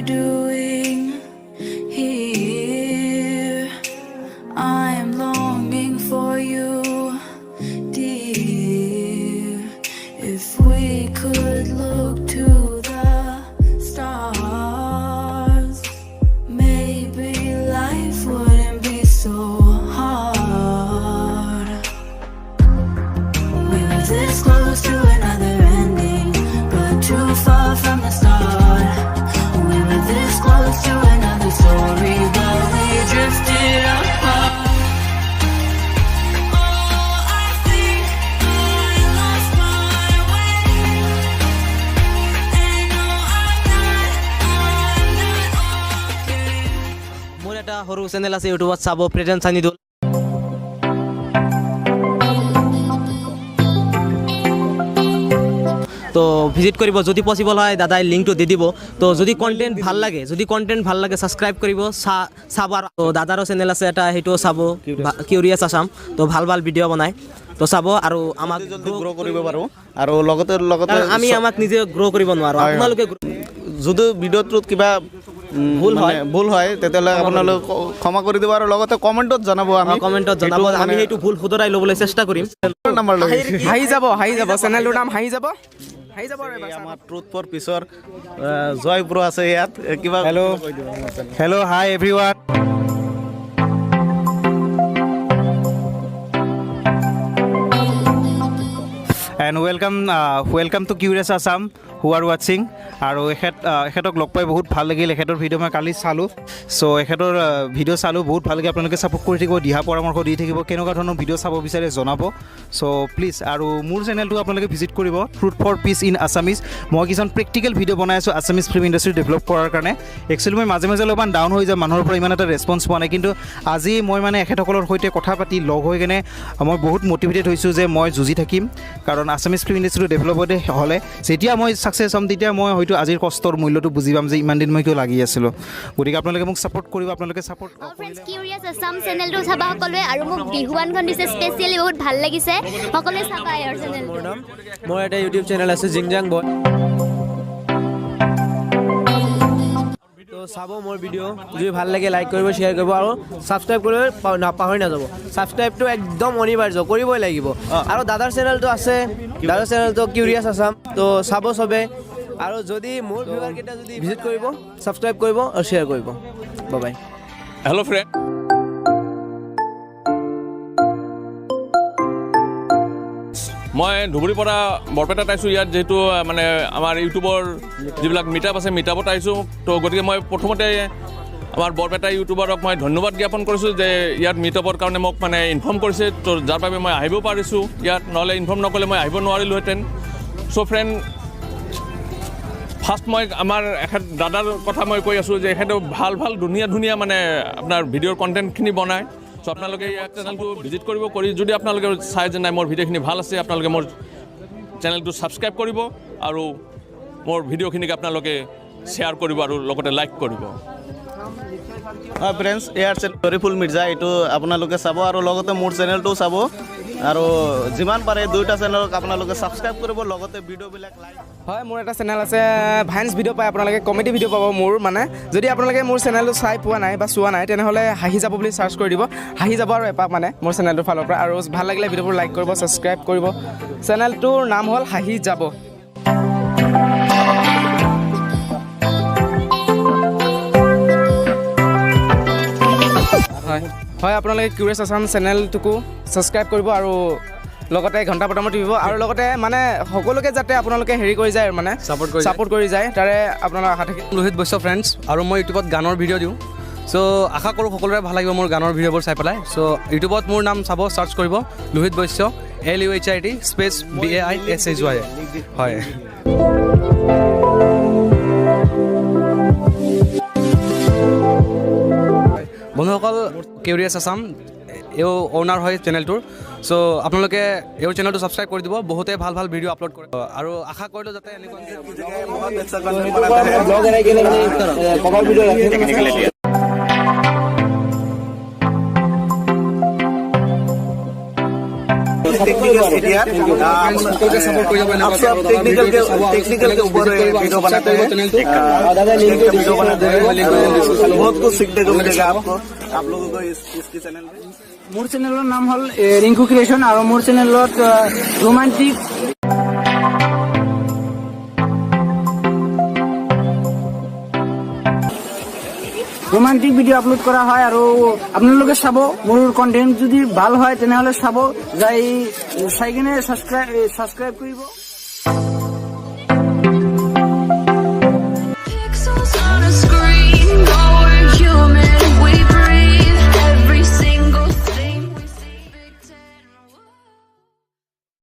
doing here? I am longing for you, dear. If we could look to the stars, maybe life wouldn't be so hard. We were this close to another ending, but too far from the start. We were this close to another story, but we drifted apart. Oh, I think I lost my way, and no, I'm not okay. মোৰ এটা সৰু channel আছে ইউটিউবত চাব present Sanidul তো visit কৰিব যদি possible হয় দাদাই লিংকটো দি দিব তো যদি কন্টেন্ট ভাল লাগে সাবস্ক্রাইব কৰিব চাব আৰু তো দাদাৰো চেনেল আছে এটা হেটো চাব কিউৰিয়াছ আসাম তো ভাল ভিডিঅ' বনায় তো চাব আৰু আমাক গ্ৰ কৰিব পাৰো আৰু লগতে আমি আমাক নিজে গ্ৰ' কৰিব নোৱাৰো আপোনালোকে যদি ভিডিঅ'টোত কিবা ভুল হয় তেতিয়াহ'লে আপোনালোক ক্ষমা কৰি দিব আৰু লগতে কমেণ্টত জনাব আমি সেইটো ভুল শুধৰাই ল'বলৈ চেষ্টা কৰিম নম্বৰ লৈ হাঁহি যাব চেনেলটোৰ নাম হাঁহি যাব আমাৰ ট্ৰুথ ফৰ পিছৰ জয় ব্ৰ আছে ইয়াত কিবা hello' hi everyone and welcome to curious Assam who are ৱাচিং আৰু এখেতক লগ পাই বহুত ভাল লাগিল এখেতৰ ভিডিঅ' মই কালি চালোঁ চ' এখেতৰ ভিডিঅ' চালোঁ বহুত ভাল লাগে আপোনালোকে ছাপোৰ্ট কৰি থাকিব দিহা পৰামৰ্শ দি থাকিব কেনেকুৱা ধৰণৰ ভিডিঅ' চাব বিচাৰে জনাব চ' প্লিজ আৰু মোৰ চেনেলটো আপোনালোকে ভিজিট কৰিব truth for peace in Assamese মই কিছুমান প্ৰেক্টিকেল ভিডিঅ' বনাই আছোঁ আছামিজ ফিল্ম ইণ্ডাষ্ট্ৰি ডেভেলপ কৰাৰ কাৰণে একচুৱেলি মই মাজে অলপমান ডাউন হৈ যায় মানুহৰ পৰা ইমান এটা ৰেছপন্স পোৱা নাই কিন্তু আজি মই মানে এখেতসকলৰ সৈতে কথা পাতি লগ হৈ কেনে মই বহুত মটিভেটেড হৈছোঁ যে মই যুঁজি থাকিম কাৰণ আছামিজ ফিল্ম ইণ্ডাষ্ট্ৰিটো ডেভেলপ হ'লে যেতিয়া মই ছাকচেছ হ'ম তেতিয়া মই হয়তো আজিৰ কষ্টৰ মূল্যটো বুজি পাম যে ইমান দিন মই কিয় লাগি আছিলোঁ গতিকে আপোনালোকে মোক ছাপোৰ্ট কৰিব আপোনালোকে ছাপোৰ্ট ফ্ৰেণ্ডছ কিউৰিয়াছ আছাম চেনেলটো চাবা সকলোৱে আৰু মোক বিহুৱানখন দিছে স্পেচিয়েলি বহুত ভাল লাগিছে সকলোৱে চাবা ইয়াৰ চেনেলটো মোৰ এটা ইউটিউব চেনেল আছে জিংজাং বয় তো চাব মোৰ ভিডিঅ' যদি ভাল লাগে লাইক কৰিব শ্বেয়াৰ কৰিব আৰু ছাবস্ক্ৰাইব কৰিব পাহৰি নাযাব ছাবস্ক্ৰাইবটো একদম অনিবাৰ্য কৰিবই লাগিব আৰু দাদাৰ চেনেলটো আছে দাদাৰ চেনেলটো কিউৰিয়াছ আছাম তো চাব চবে আৰু যদি মোৰ ভিউৱাৰকেইটা যদি ভিজিট কৰিব ছাবস্ক্ৰাইব কৰিব আৰু শ্বেয়াৰ কৰিব বাই হেল্ল' ফ্ৰেণ্ড মই ধুবুৰীৰ পৰা বৰপেটাত আহিছোঁ ইয়াত যিহেতু মানে আমাৰ ইউটিউবৰ যিবিলাক মিটআপ আছে মিটআপত আহিছোঁ তো গতিকে মই প্ৰথমতে আমাৰ বৰপেটা ইউটিউবাৰক মই ধন্যবাদ জ্ঞাপন কৰিছোঁ যে ইয়াত মিটআপৰ কাৰণে মোক মানে ইনফৰ্ম কৰিছে তো যাৰ বাবে মই আহিব পাৰিছোঁ ইয়াত নহ'লে ইনফৰ্ম নকৰিলে মই আহিব নোৱাৰিলোহেঁতেন চ' ফ্ৰেণ্ড ফাৰ্ষ্ট মই আমাৰ এখেত দাদাৰ কথা মই কৈ আছোঁ যে এখেতে ভাল ধুনীয়া মানে আপোনাৰ ভিডিঅ'ৰ কণ্টেণ্টখিনি বনায় চ' আপোনালোকে ইয়াৰ চেনেলটো ভিজিট কৰিব কৰি যদি আপোনালোকে চাই যে নাই মোৰ ভিডিঅ'খিনি ভাল আছে আপোনালোকে মোৰ চেনেলটো ছাবস্ক্ৰাইব কৰিব আৰু মোৰ ভিডিঅ'খিনিক আপোনালোকে শ্বেয়াৰ কৰিব আৰু লগতে লাইক কৰিব হয় ফ্ৰেণ্ডছ ইয়াৰ চেনেল জৰিফুল মিৰ্জা এইটো আপোনালোকে চাব আৰু লগতে মোৰ চেনেলটোও চাব আৰু যিমান পাৰে দুয়োটা চেনেলক আপোনালোকে ছাবস্ক্ৰাইব কৰিব লগতে ভিডিঅ'বিলাক লাইক হয় মোৰ এটা চেনেল আছে ভাইন্স ভিডিঅ' পায় আপোনালোকে কমেডি ভিডিঅ' পাব মোৰ মানে যদি আপোনালোকে মোৰ চেনেলটো চাই পোৱা নাই বা চোৱা নাই তেনেহ'লে হাঁহি যাব বুলি চাৰ্চ কৰি দিব হাঁহি যাব আৰু এপাক মানে মোৰ চেনেলটোৰ ফালৰ পৰা আৰু ভাল লাগিলে ভিডিঅ'বোৰ লাইক কৰিব ছাবস্ক্ৰাইব কৰিব চেনেলটোৰ নাম হ'ল হাঁহি যাব হয় আপোনালোকে কিউৰিয়াছ আছাম চেনেলটোকো ছাবস্ক্ৰাইব কৰিব আৰু লগতে ঘণ্টা বটমত টিপিব আৰু লগতে মানে সকলোকে যাতে আপোনালোকে হেৰি কৰি যায় মানে ছাপোৰ্ট কৰি যায় তাৰে আপোনালোকৰ আশা থাকে লোহিত বৈশ্য ফ্ৰেণ্ডছ আৰু মই ইউটিউবত গানৰ ভিডিঅ' দিওঁ চ' আশা কৰোঁ সকলোৰে ভাল লাগিব মোৰ গানৰ ভিডিঅ'বোৰ চাই পেলাই চ' ইউটিউবত মোৰ নাম চাব চাৰ্চ কৰিব Lohit Baishya LUHIT space BAISHY হয় বন্ধুসকল কিউৰিয়াছ আছাম এও অ'নাৰ হয় চেনেলটোৰ চ' আপোনালোকে এই চেনেলটো ছাবস্ক্ৰাইব কৰি দিব বহুতে ভাল ভিডিঅ' আপলোড কৰে আৰু আশা কৰিলোঁ যাতে এনেকুৱা गेस्ट किया आप सब टेक्निकल के ऊपर वीडियो बनाते हैं वीडियो बनाते हैं बहुत कुछ सीखने को मिलेगा आपको आप लोगों को इसके चैनल पे मोर चैनेलर नाम हल रिंकू क्रिएशन और मोर चैनेलत रोमांटिक ভিডিও আপলোড কৰা হয় আৰু আপোনালোকে চাব মোৰ কন্টেন্ট যদি ভাল হয় তেনেহলে চাব যাই চাই কিনে সাবস্ক্ৰাইব কৰিব